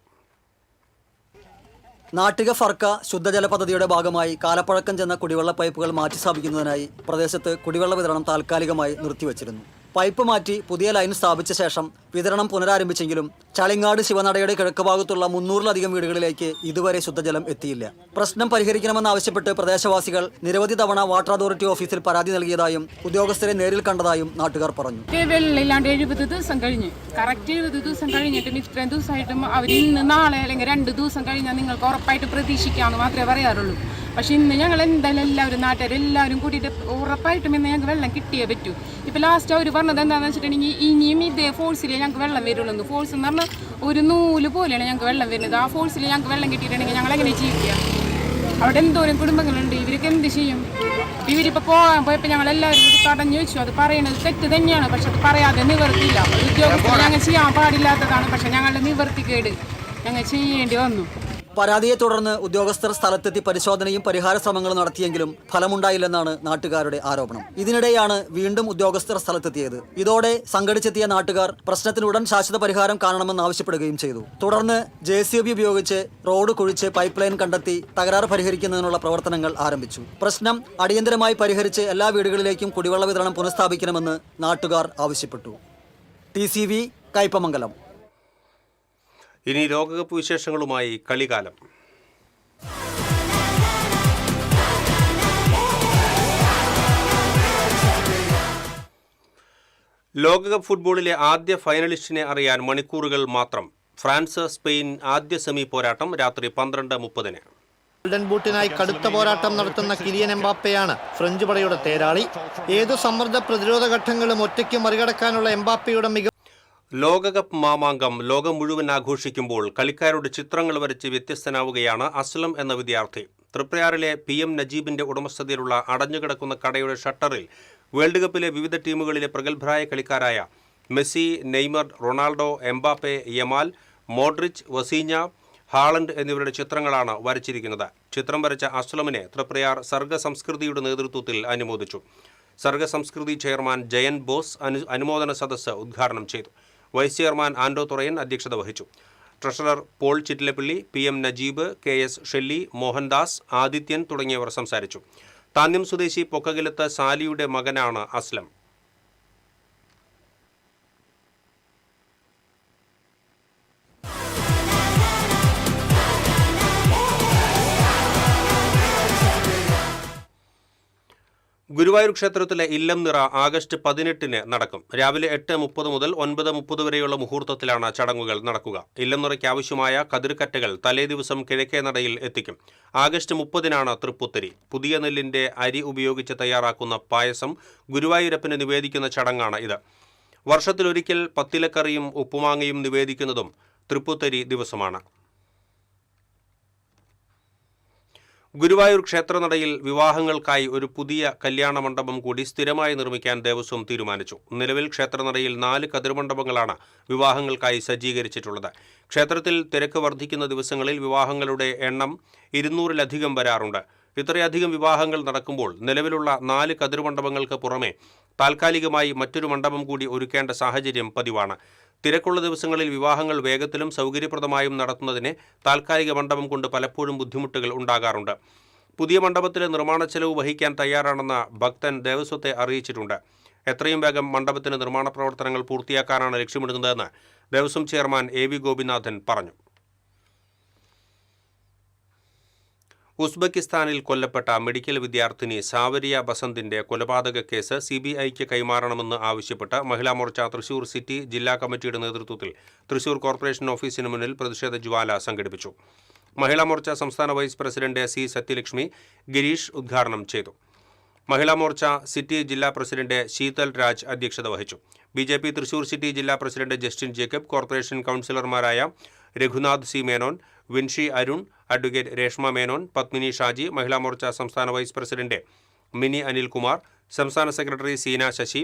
Speaker 15: നാട്ടിക ഫർക്ക ശുദ്ധജല പദ്ധതിയുടെ ഭാഗമായി കാലപ്പഴക്കം ചെന്ന കുടിവെള്ള പൈപ്പുകൾ മാറ്റിസ്ഥാപിക്കുന്നതിനായി പ്രദേശത്ത് കുടിവെള്ള വിതരണം താൽക്കാലികമായി നിർത്തിവച്ചിരുന്നു. പൈപ്പ് മാറ്റി പുതിയ ലൈൻ സ്ഥാപിച്ച ശേഷം വിതരണം പുനരാരംഭിച്ചെങ്കിലും ചളിങ്ങാട് ശിവനടയുടെ കിഴക്ക് ഭാഗത്തുള്ള 300-ലധികം വീടുകളിലേക്ക് ഇതുവരെ ശുദ്ധജലം എത്തിയില്ല. പ്രശ്നം പരിഹരിക്കണമെന്നാവശ്യപ്പെട്ട് പ്രദേശവാസികൾ നിരവധി തവണ വാട്ടർ അതോറിറ്റി ഓഫീസിൽ പരാതി നൽകിയതായും ഉദ്യോഗസ്ഥരെ നേരിൽ കണ്ടതായും നാട്ടുകാർ പറഞ്ഞു.
Speaker 16: വെള്ളമില്ലാണ്ട് 70 ദിവസം കഴിഞ്ഞ്, കറക്റ്റ് 70 ദിവസം കഴിഞ്ഞിട്ടും ഇത്രയും ദിവസമായിട്ടും അവർ ഇന്ന് നാളെ അല്ലെങ്കിൽ 2 ദിവസം കഴിഞ്ഞാൽ നിങ്ങൾക്ക് ഉറപ്പായിട്ട് പ്രതീക്ഷിക്കാമെന്ന് മാത്രമേ പറയാറുള്ളൂ. പക്ഷെ ഇന്ന് ഞങ്ങൾ എന്തായാലും എല്ലാവരും നാട്ടുകാരെല്ലാവരും കൂട്ടിയിട്ട് ഉറപ്പായിട്ടും ഇന്ന് ഞങ്ങൾക്ക് വെള്ളം കിട്ടിയേ പറ്റൂ. ഇപ്പം ലാസ്റ്റ് അവർ പറഞ്ഞത് എന്താണെന്ന് വെച്ചിട്ടുണ്ടെങ്കിൽ ഇനിയും ഇതേ ഫോഴ്സിലേ ഞങ്ങൾക്ക് വെള്ളം വരുള്ളൂ. ഫോഴ്സ് എന്ന് പറഞ്ഞാൽ ഒരു നൂല് പോലെയാണ് ഞങ്ങൾക്ക് വെള്ളം വരുന്നത്. ആ ഫോഴ്സിൽ ഞങ്ങൾക്ക് വെള്ളം കിട്ടിയിട്ടുണ്ടെങ്കിൽ ഞങ്ങൾ എങ്ങനെ ജീവിക്കുക? അവിടെ എന്തോരം കുടുംബങ്ങളുണ്ട്, ഇവർക്ക് എന്ത് ചെയ്യും? ഇവരിപ്പോൾ പോയപ്പോൾ ഞങ്ങളെല്ലാവരും കൂടി തടഞ്ഞു വെച്ചു. അത് പറയുന്നത് തെറ്റ് തന്നെയാണ്, പക്ഷെ അത് പറയാതെ നിവർത്തിയില്ല. ഉദ്യോഗസ്ഥർ ഞങ്ങൾ ചെയ്യാൻ പാടില്ലാത്തതാണ്, പക്ഷെ ഞങ്ങളുടെ നിവർത്തിക്കേട് ഞങ്ങൾ ചെയ്യേണ്ടി വന്നു.
Speaker 15: പരാതിയെ തുടർന്ന് ഉദ്യോഗസ്ഥർ സ്ഥലത്തെത്തി പരിശോധനയും പരിഹാര ശ്രമങ്ങളും നടത്തിയെങ്കിലും ഫലമുണ്ടായില്ലെന്നാണ് നാട്ടുകാരുടെ ആരോപണം. ഇതിനിടെയാണ് വീണ്ടും ഉദ്യോഗസ്ഥർ സ്ഥലത്തെത്തിയത്. ഇതോടെ സംഘടിച്ചെത്തിയ നാട്ടുകാർ പ്രശ്നത്തിന് ഉടൻ ശാശ്വത പരിഹാരം കാണണമെന്നാവശ്യപ്പെടുകയും ചെയ്തു. തുടർന്ന് JCB ഉപയോഗിച്ച് റോഡ് കുഴിച്ച് പൈപ്പ് ലൈൻ കണ്ടെത്തി തകരാറ് പരിഹരിക്കുന്നതിനുള്ള പ്രവർത്തനങ്ങൾ ആരംഭിച്ചു. പ്രശ്നം അടിയന്തരമായി പരിഹരിച്ച് എല്ലാ വീടുകളിലേക്കും കുടിവെള്ള വിതരണം പുനഃസ്ഥാപിക്കണമെന്ന് നാട്ടുകാർ ആവശ്യപ്പെട്ടു. TCV കയ്പമംഗലം.
Speaker 1: ഇനി ലോകകപ്പ് വിശേഷങ്ങളുമായി കളികാലം. ലോകകപ്പ് ഫുട്ബോളിലെ ആദ്യ ഫൈനലിസ്റ്റിനെ അറിയാൻ മണിക്കൂറുകൾ മാത്രം. ഫ്രാൻസ് സ്പെയിൻ ആദ്യ സെമി പോരാട്ടം രാത്രി 12:30.
Speaker 8: ഗോൾഡൻ ബൂട്ടിനായി കടുത്ത പോരാട്ടം നടത്തുന്ന കിലിയൻ എംബാപ്പയാണ് ഫ്രഞ്ച് പടയുടെ തേരാളി. ഏതു സമ്മർദ്ദ പ്രതിരോധ ഘട്ടങ്ങളും ഒറ്റയ്ക്ക് മറികടക്കാനുള്ള എംബാപ്പയുടെ മികവ്.
Speaker 1: ലോകകപ്പ് മാമാങ്കം ലോകം മുഴുവൻ ആഘോഷിക്കുമ്പോൾ കളിക്കാരുടെ ചിത്രങ്ങൾ വരച്ച് വ്യത്യസ്തനാവുകയാണ് അസ്ലം എന്ന വിദ്യാർത്ഥി. തൃപ്രയാറിലെ PM നജീബിന്റെ ഉടമസ്ഥതയിലുള്ള അടഞ്ഞുകിടക്കുന്ന കടയുടെ ഷട്ടറിൽ വേൾഡ് കപ്പിലെ വിവിധ ടീമുകളിലെ പ്രഗത്ഭരായ കളിക്കാരായ Messi, Neymar, Ronaldo, Mbappe, Yamal, Modric, വസീഞ്ഞ, ഹാളണ്ട് എന്നിവരുടെ ചിത്രങ്ങളാണ് വരച്ചിരിക്കുന്നത്. ചിത്രം വരച്ച അസ്ലമിനെ തൃപ്രയാർ സർഗസംസ്കൃതിയുടെ നേതൃത്വത്തിൽ അനുമോദിച്ചു. സർഗസംസ്കൃതി ചെയർമാൻ ജയൻ ബോസ് അനുമോദന സദസ്സ് ഉദ്ഘാടനം ചെയ്തു. വൈസ് ചെയർമാൻ ആൻഡോ തുറയൻ അധ്യക്ഷത വഹിച്ചു. Treasurer Paul Chittilappally, PM Najeeb, KS Shelly, Mohandas, Adithyan തുടങ്ങിയവർ സംസാരിച്ചു. താന്യം സ്വദേശി പൊക്കകിലത്ത് സാലിയുടെ മകനാണ് അസ്ലം. ഗുരുവായൂർ ക്ഷേത്രത്തിലെ ഇല്ലം നിറ ആഗസ്റ്റ് 18 നടക്കും. രാവിലെ 8:30 മുതൽ 9:30 വരെയുള്ള മുഹൂർത്തത്തിലാണ് ചടങ്ങുകൾ നടക്കുക. ഇല്ലം നിറയ്ക്ക് ആവശ്യമായ കതിർക്കറ്റകൾ തലേ ദിവസം കിഴക്കേ നടയിൽ എത്തിക്കും. ആഗസ്റ്റ് 30 തൃപ്പുത്തരി. പുതിയ നെല്ലിന്റെ അരി ഉപയോഗിച്ച് തയ്യാറാക്കുന്ന പായസം ഗുരുവായൂരപ്പന് നിവേദിക്കുന്ന ചടങ്ങാണ് ഇത്. വർഷത്തിലൊരിക്കൽ പത്തിലക്കറിയും ഉപ്പുമാങ്ങയും നിവേദിക്കുന്നതും തൃപ്പുത്തരി ദിവസമാണ്. ഗുരുവായൂർ ക്ഷേത്രനടയിൽ വിവാഹങ്ങൾക്കായി ഒരു പുതിയ കല്യാണ മണ്ഡപം കൂടി സ്ഥിരമായി നിർമ്മിക്കാൻ ദേവസ്വം തീരുമാനിച്ചു. നിലവിൽ ക്ഷേത്രനടയിൽ 4 കതിർമണ്ഡപങ്ങളാണ് വിവാഹങ്ങൾക്കായി സജ്ജീകരിച്ചിട്ടുള്ളത്. ക്ഷേത്രത്തിൽ തിരക്ക് വർദ്ധിക്കുന്ന ദിവസങ്ങളിൽ വിവാഹങ്ങളുടെ എണ്ണം 200-ലധികം വരാറുണ്ട്. ഇത്രയധികം വിവാഹങ്ങൾ നടക്കുമ്പോൾ നിലവിലുള്ള 4 കതിർമണ്ഡപങ്ങൾക്ക് പുറമെ താൽക്കാലികമായി മറ്റൊരു മണ്ഡപം കൂടി ഒരുക്കേണ്ട സാഹചര്യം പതിവാണ്. തിരക്കുള്ള ദിവസങ്ങളിൽ വിവാഹങ്ങൾ വേഗത്തിലും സൗകര്യപ്രദമായും നടത്തുന്നതിന് താൽക്കാലിക മണ്ഡപം കൊണ്ട് പലപ്പോഴും ബുദ്ധിമുട്ടുകൾ ഉണ്ടാകാറുണ്ട്. പുതിയ മണ്ഡപത്തിലെ നിർമ്മാണ ചെലവ് വഹിക്കാൻ തയ്യാറാണെന്ന ഭക്തൻ ദേവസ്വത്തെ അറിയിച്ചിട്ടുണ്ട്. എത്രയും വേഗം മണ്ഡപത്തിന് നിർമ്മാണ പ്രവർത്തനങ്ങൾ പൂർത്തിയാക്കാനാണ് ലക്ഷ്യമിടുന്നതെന്ന് ദേവസ്വം ചെയർമാൻ AV ഗോപിനാഥൻ പറഞ്ഞു. ഉസ്ബെക്കിസ്ഥാനിൽ കൊല്ലപ്പെട്ട മെഡിക്കൽ വിദ്യാർത്ഥിനി സാവരിയ ബസന്തിന്റെ കൊലപാതക കേസ് CBIക്ക് കൈമാറണമെന്ന് ആവശ്യപ്പെട്ട് മഹിളാ മോർച്ച തൃശൂർ സിറ്റി ജില്ലാ കമ്മിറ്റിയുടെ നേതൃത്വത്തിൽ തൃശൂർ കോർപ്പറേഷൻ ഓഫീസിന് മുന്നിൽ പ്രതിഷേധ ജ്വാല സംഘടിപ്പിച്ചു. മഹിളാ മോർച്ച സംസ്ഥാന vice president C Sathyalakshmi Girish ഉദ്ഘാടനം ചെയ്തു. മഹിളാ മോർച്ച സിറ്റി ജില്ലാ പ്രസിഡന്റ് ശീതൽ രാജ് അധ്യക്ഷത വഹിച്ചു. BJP തൃശൂർ സിറ്റി ജില്ലാ പ്രസിഡന്റ് ജസ്റ്റിൻ ജേക്കബ്, കോർപ്പറേഷൻ കൗൺസിലർമാരായ രഘുനാഥ് C മേനോൻ, വിൻഷി അരുൺ, അഡ്വക്കേറ്റ് രേഷ്മ മേനോൻ, പത്മിനി ഷാജി, മഹിളാ മോർച്ച സംസ്ഥാന വൈസ് പ്രസിഡന്റ് മിനി അനിൽകുമാർ, സംസ്ഥാന സെക്രട്ടറി സീന ശശി,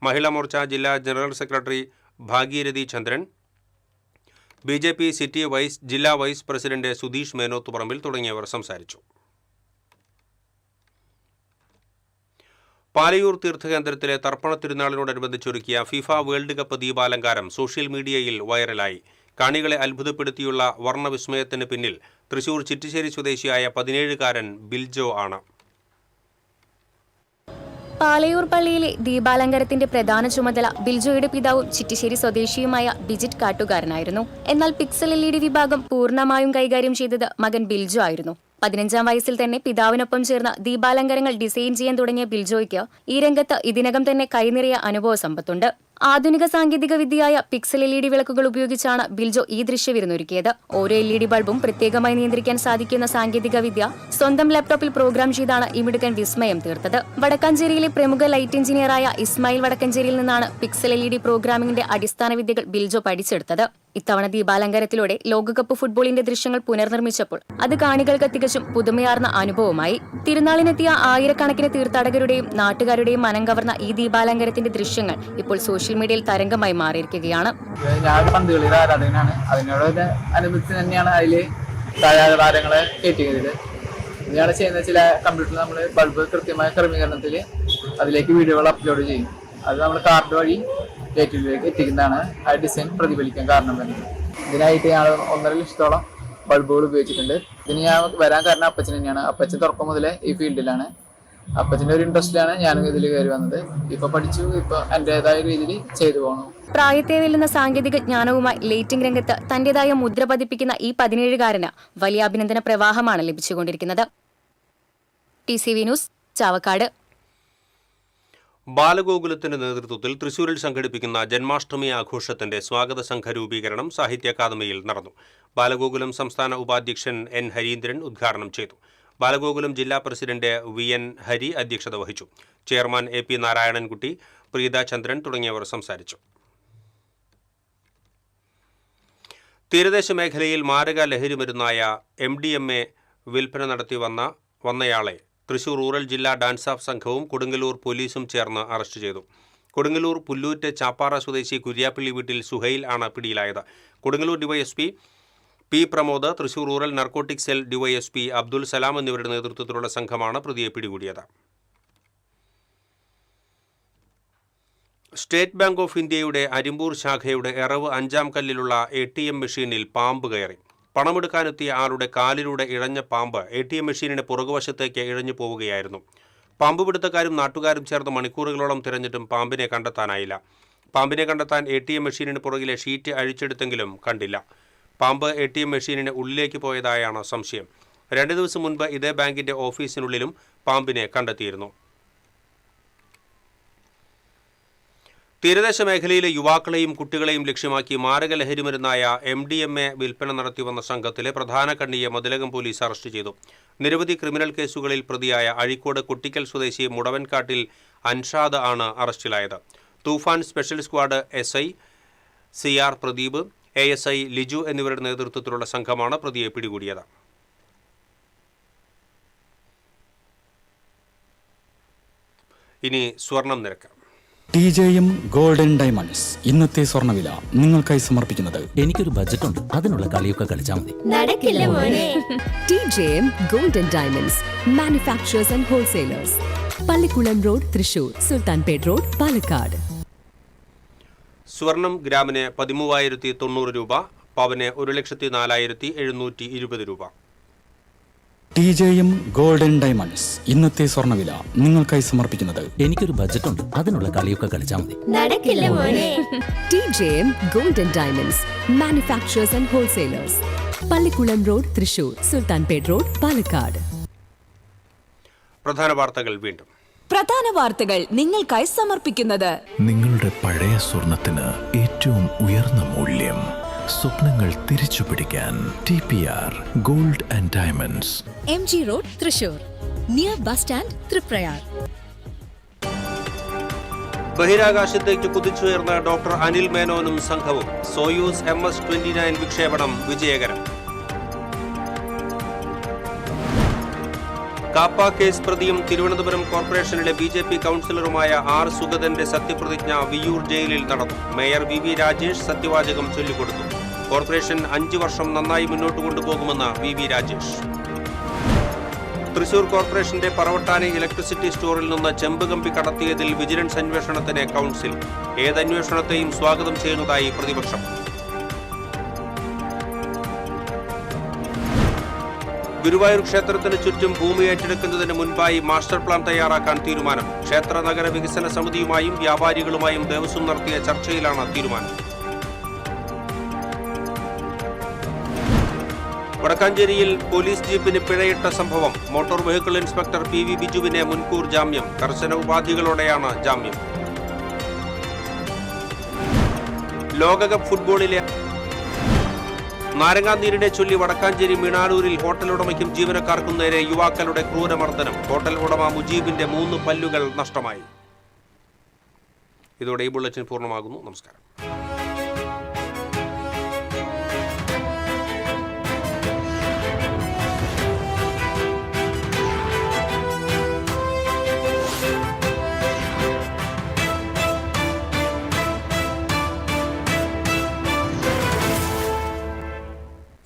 Speaker 1: മഹിളാ മോർച്ച ജില്ലാ general secretary Bhageerathi Chandran, BJP city ജില്ലാ വൈസ് പ്രസിഡന്റ് സുധീഷ് മേനോത്തുപറമ്പിൽ തുടങ്ങിയവർ സംസാരിച്ചു. പാലയൂർ തീർത്ഥകേന്ദ്രത്തിലെ തർപ്പണ തിരുനാളിനോടനുബന്ധിച്ചൊരുക്കിയ ഫിഫ വേൾഡ് കപ്പ് ദീപാലങ്കാരം സോഷ്യൽ മീഡിയയിൽ വൈറലായി. കാണികളെ അത്ഭുതപ്പെടുത്തിയുള്ള വർണ്ണവിസ്മയത്തിന് പിന്നിൽ തൃശൂർ ചിറ്റിശ്ശേരി സ്വദേശിയായ 17-കാരൻ ബിൽജോ ആണ്.
Speaker 17: പാലയൂർ പള്ളിയിലെ ദീപാലങ്കാരത്തിന്റെ പ്രധാന ചുമതല ബിൽജോയുടെ പിതാവും ചിറ്റിശ്ശേരി സ്വദേശിയുമായ ബിജിറ്റ് കാട്ടുകാരനായിരുന്നു. എന്നാൽ പിക്സൽ LED വിഭാഗം പൂർണ്ണമായും കൈകാര്യം ചെയ്തത് മകൻ ബിൽജോ ആയിരുന്നു. 15-ാം വയസ്സിൽ തന്നെ പിതാവിനൊപ്പം ചേർന്ന് ദീപാലങ്കാരങ്ങൾ ഡിസൈൻ ചെയ്യാൻ തുടങ്ങിയ ബിൽജോയ്ക്ക് ഈ രംഗത്ത് ഇതിനകം തന്നെ കൈനിറിയ അനുഭവ സമ്പത്തുണ്ട്. ആധുനിക സാങ്കേതിക വിദ്യയായ പിക്സൽ LED വിളക്കുകൾ ഉപയോഗിച്ചാണ് ബിൽജോ ഈ ദൃശ്യവിരുന്നൊരുക്കിയത്. ഓരോ LED ബൾബും പ്രത്യേകമായി നിയന്ത്രിക്കാൻ സാധിക്കുന്ന സാങ്കേതിക വിദ്യ സ്വന്തം ലാപ്ടോപ്പിൽ പ്രോഗ്രാം ചെയ്താണ് ഈ മിടുക്കൻ വിസ്മയം തീർത്തത്. വടക്കാഞ്ചേരിയിലെ പ്രമുഖ ലൈറ്റ് എഞ്ചിനീയറായ ഇസ്മായിൽ വടക്കഞ്ചേരിയിൽ നിന്നാണ് പിക്സൽ LED പ്രോഗ്രാമിംഗിന്റെ അടിസ്ഥാന വിദ്യകൾ ബിൽജോ പഠിച്ചെടുത്തത്. ഇത്തവണ ദീപാലങ്കാരത്തിലൂടെ ലോകകപ്പ് ഫുട്ബോളിന്റെ ദൃശ്യങ്ങൾ പുനർനിർമ്മിച്ചപ്പോൾ അത് കാണികൾക്ക് തികച്ചും പുതുമയാർന്ന അനുഭവമായി. തിരുനാളിനെത്തിയ ആയിരക്കണക്കിന് തീർത്ഥാടകരുടെയും നാട്ടുകാരുടെയും മനം കവർന്ന ഈ ദീപാലങ്കാരത്തിന്റെ ദൃശ്യങ്ങൾ ഇപ്പോൾ സോഷ്യൽ മീഡിയയിൽ തരംഗമായി മാറിയിരിക്കുകയാണ്.
Speaker 18: ഞാൻ പന്തുകളിയുടെ ആരാധകനാണ്. അതിനോട് അനുബന്ധിച്ച് തന്നെയാണ് അതില് താരങ്ങളെ കയറ്റിയത്. ഇതാണ് ചെയ്യുന്ന ചില കമ്പ്യൂട്ടറിൽ നമ്മൾ ബൾബ് കൃത്യമായ ക്രമീകരണത്തിൽ അതിലേക്ക് വീഡിയോകൾ അപ്ലോഡ് ചെയ്യും. അത് നമ്മൾ കാർഡ് വഴി ഗേറ്റിലേക്ക് എത്തിക്കുന്നതാണ് ആ ഡിസൈൻ പ്രതിഫലിക്കാൻ കാരണം തന്നെ. ഇതിനായിട്ട് ഞാൻ 1.5 ലക്ഷത്തോളം ബൾബുകൾ ഉപയോഗിച്ചിട്ടുണ്ട്. ഇതിന് ഞാൻ വരാൻ കാരണം അപ്പച്ചൻ തന്നെയാണ്. അപ്പച്ചൻ തുടക്കം മുതലേ ഈ ഫീൽഡിലാണ്. അപ്പച്ചൻ്റെ ഒരു ഇൻട്രസ്റ്റിലാണ് ഞാനും ഇതിൽ കയറി വന്നത്. ഇപ്പൊ പഠിച്ചു, ഇപ്പൊ എന്റേതായ രീതിയിൽ ചെയ്തു പോകണം.
Speaker 17: പ്രായത്തെ വെല്ലുന്ന സാങ്കേതിക ജ്ഞാനവുമായി ലൈറ്റിംഗ് രംഗത്ത് തന്റേതായ മുദ്ര പതിപ്പിക്കുന്ന ഈ 17-കാരന് വലിയ അഭിനന്ദന പ്രവാഹമാണ് ലഭിച്ചുകൊണ്ടിരിക്കുന്നത്. TCV news, Chavakkad.
Speaker 1: ബാലഗോകുലത്തിന്റെ നേതൃത്വത്തിൽ തൃശൂരിൽ സംഘടിപ്പിക്കുന്ന ജന്മാഷ്ടമി ആഘോഷത്തിന്റെ സ്വാഗത സംഘ രൂപീകരണം സാഹിത്യ അക്കാദമിയിൽ നടന്നു. ബാലഗോകുലം സംസ്ഥാന ഉപാധ്യക്ഷൻ എൻ ഹരീന്ദ്രൻ ഉദ്ഘാടനം ചെയ്തു. ബാലഗോകുലം ജില്ലാ പ്രസിഡന്റ് വി എൻ ഹരി അധ്യക്ഷത വഹിച്ചു. Chairman A P Narayanankutty, Preetha Chandran തുടങ്ങിയവർ സംസാരിച്ചു. തീരദേശ മേഖലയിൽ മാരക ലഹരിമരുന്നായ MDMA വിൽപ്പന നടത്തി വന്നയാളെ തൃശൂർ റൂറൽ ജില്ലാ ഡാൻസ് ഓഫ് സംഘവും കൊടുങ്ങല്ലൂർ പോലീസും ചേർന്ന് അറസ്റ്റ് ചെയ്തു. കൊടുങ്ങല്ലൂർ പുല്ലൂറ്റ് ചാപ്പാറ സ്വദേശി കുര്യാപ്പള്ളി വീട്ടിൽ സുഹൈൽ ആണ് പിടിയിലായത്. Kodungallur DYSP P Pramod, Thrissur rural narcotic cell DYSP Abdul Salam എന്നിവരുടെ നേതൃത്വത്തിലുള്ള സംഘമാണ് പ്രതിയെ പിടികൂടിയത്. സ്റ്റേറ്റ് ബാങ്ക് ഓഫ് ഇന്ത്യയുടെ അരിമ്പൂർ ശാഖയുടെ എറവ് 5-ാം കല്ലിലുള്ള ATM മെഷീനിൽ പാമ്പ് കയറി. പണമെടുക്കാനെത്തിയ ആളുടെ കാലിലൂടെ ഇഴഞ്ഞ പാമ്പ് ATM മെഷീനിന് പുറകുവശത്തേക്ക് ഇഴഞ്ഞു പോവുകയായിരുന്നു. പാമ്പ് പിടുത്തക്കാരും നാട്ടുകാരും ചേർന്ന് മണിക്കൂറുകളോളം തിരഞ്ഞിട്ടും പാമ്പിനെ കണ്ടെത്താനായില്ല. പാമ്പിനെ കണ്ടെത്താൻ ATM മെഷീനിന് പുറകിലെ ഷീറ്റ് അഴിച്ചെടുത്തെങ്കിലും കണ്ടില്ല. പാമ്പ് ATM മെഷീനിന് ഉള്ളിലേക്ക് പോയതായാണ് സംശയം. 2 ദിവസം മുൻപ് ഇതേ ബാങ്കിന്റെ ഓഫീസിനുള്ളിലും പാമ്പിനെ കണ്ടെത്തിയിരുന്നു. തീരദേശ മേഖലയിലെ യുവാക്കളെയും കുട്ടികളെയും ലക്ഷ്യമാക്കി മാരക ലഹരിമരുന്നായ MDMA വിൽപ്പന നടത്തിവന്ന സംഘത്തിലെ പ്രധാന കണ്ണിയെ മതിലകം പോലീസ് അറസ്റ്റ് ചെയ്തു. നിരവധി ക്രിമിനൽ കേസുകളിൽ പ്രതിയായ അഴീക്കോട് കുട്ടിക്കൽ സ്വദേശി മുടവൻകാട്ടിൽ അൻഷാദ് ആണ് അറസ്റ്റിലായത്. Toofan special squad SI CR Pradeep, ASI Liju എന്നിവരുടെ നേതൃത്വത്തിലുള്ള സംഘമാണ് പ്രതിയെ പിടികൂടിയത്. ഇനി സ്വർണം നിരക്ക്.
Speaker 19: TJM ഗോൾഡൻ ഡയമണ്ട്സ് ഇന്നത്തെ സ്വർണ്ണവില നിങ്ങൾക്കായി സമർപ്പിക്കുന്നത്.
Speaker 20: എനിക്കൊരു ബജറ്റ് ഉണ്ട്, അതിനുള്ള കളിയൊക്കെ കളിച്ചാൽ മതി.
Speaker 21: നടക്കില്ല മോനെ. TJM golden diamonds manufacturers and wholesalers, Pallikulam road, Thrissur, Sulthanpet road, Palakkad.
Speaker 1: സ്വർണം ഗ്രാമിന് 13,090 രൂപ, പവന് 1,04,720 രൂപ.
Speaker 19: TJM ഗോൾഡൻ ഡയമണ്ട്സ് ഇന്നത്തെ സ്വർണ്ണവില നിങ്ങൾക്കായി സമർപ്പിക്കുന്നത്.
Speaker 20: എനിക്കൊരു ബജറ്റ് ഉണ്ട്, അതിനുള്ള കളിയൊക്കെ കളിച്ചാൽ മതി.
Speaker 21: നടക്കില്ല മോനെ. TJM golden diamonds manufacturers and wholesalers, Pallikulam road, Thrissur, Sulthanpet road, Palakkad.
Speaker 1: പ്രധാന വാർത്തകൾ വീണ്ടും.
Speaker 2: പ്രധാന വാർത്തകൾ നിങ്ങൾക്കായി സമർപ്പിക്കുന്നത്.
Speaker 3: നിങ്ങളുടെ പഴയ സ്വർണത്തിന് ഏറ്റവും ഉയർന്ന മൂല്യം. സ്വപ്നങ്ങൾ തിരിച്ചു പിടിക്കാൻ TPR gold and diamonds,
Speaker 21: MG road, Thrissur, near bus stand, Triprayar.
Speaker 1: ബഹിരാകാശത്തേക്ക് കുതിച്ചുയർന്ന ഡോക്ടർ അനിൽ മേനോനും സംഘവും. സോയൂസ് MS-29 വിക്ഷേപണം വിജയകരം. കാപ്പ കേസ് പ്രതിയും തിരുവനന്തപുരം കോർപ്പറേഷനിലെ BJP കൗൺസിലറുമായ R സുഗതന്റെ സത്യപ്രതിജ്ഞ വിയ്യൂർ ജയിലിൽ നടന്നു. മേയർ VV രാജേഷ് സത്യവാചകം ചൊല്ലിക്കൊടുത്തു. കോർപ്പറേഷൻ 5 വർഷം നന്നായി മുന്നോട്ട് കൊണ്ടുപോകുമെന്ന് VV രാജേഷ്. തൃശൂർ കോർപ്പറേഷന്റെ പറവട്ടാനി ഇലക്ട്രിസിറ്റി സ്റ്റോറിൽ നിന്ന് ചെമ്പ് കമ്പി കടത്തിയതിൽ വിജിലൻസ് അന്വേഷണത്തിന് കൗൺസിൽ. ഏതന്വേഷണത്തെയും സ്വാഗതം ചെയ്യുന്നതായി പ്രതിപക്ഷം. ഗുരുവായൂർ ക്ഷേത്രത്തിന് ചുറ്റും ഭൂമി ഏറ്റെടുക്കുന്നതിന് മുൻപായി മാസ്റ്റർ പ്ലാൻ തയ്യാറാക്കാൻ തീരുമാനം. ക്ഷേത്ര നഗര വികസന സമിതിയുമായും വ്യാപാരികളുമായും ദേവസ്വം നടത്തിയ ചർച്ചയിലാണ് തീരുമാനം. വടക്കാഞ്ചേരിയിൽ പോലീസ് ജീപ്പിന് പിഴയിട്ട സംഭവം. മോട്ടോർ വെഹിക്കിൾ ഇൻസ്പെക്ടർ PV ബിജുവിന് മുൻകൂർ ജാമ്യം. കർശന ഉപാധികളോടെയാണ് ജാമ്യം. ലോകകപ്പ് ഫുട്ബോളിലെ നാരങ്ങാനീരിനെ ചൊല്ലി വടക്കാഞ്ചേരി മീണാലൂരിൽ ഹോട്ടൽ ഉടമയ്ക്കും ജീവനക്കാർക്കും നേരെ യുവാക്കളുടെ ക്രൂരമർദ്ദനം. ഹോട്ടൽ ഉടമ മുജീബിന്റെ 3 പല്ലുകൾ നഷ്ടമായി. ഇതോടെ ഈ ബുള്ളറ്റിൻ പൂർണ്ണമാകുന്നു. നമസ്കാരം.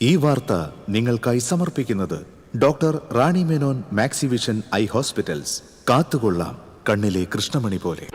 Speaker 22: ഈ വാർത്ത നിങ്ങൾക്കായി സമർപ്പിക്കുന്നത് doctor Rani Menon Maxivision I hospitals. കാത്തുകൊള്ളാം കണ്ണിലെ കൃഷ്ണമണി പോലെ.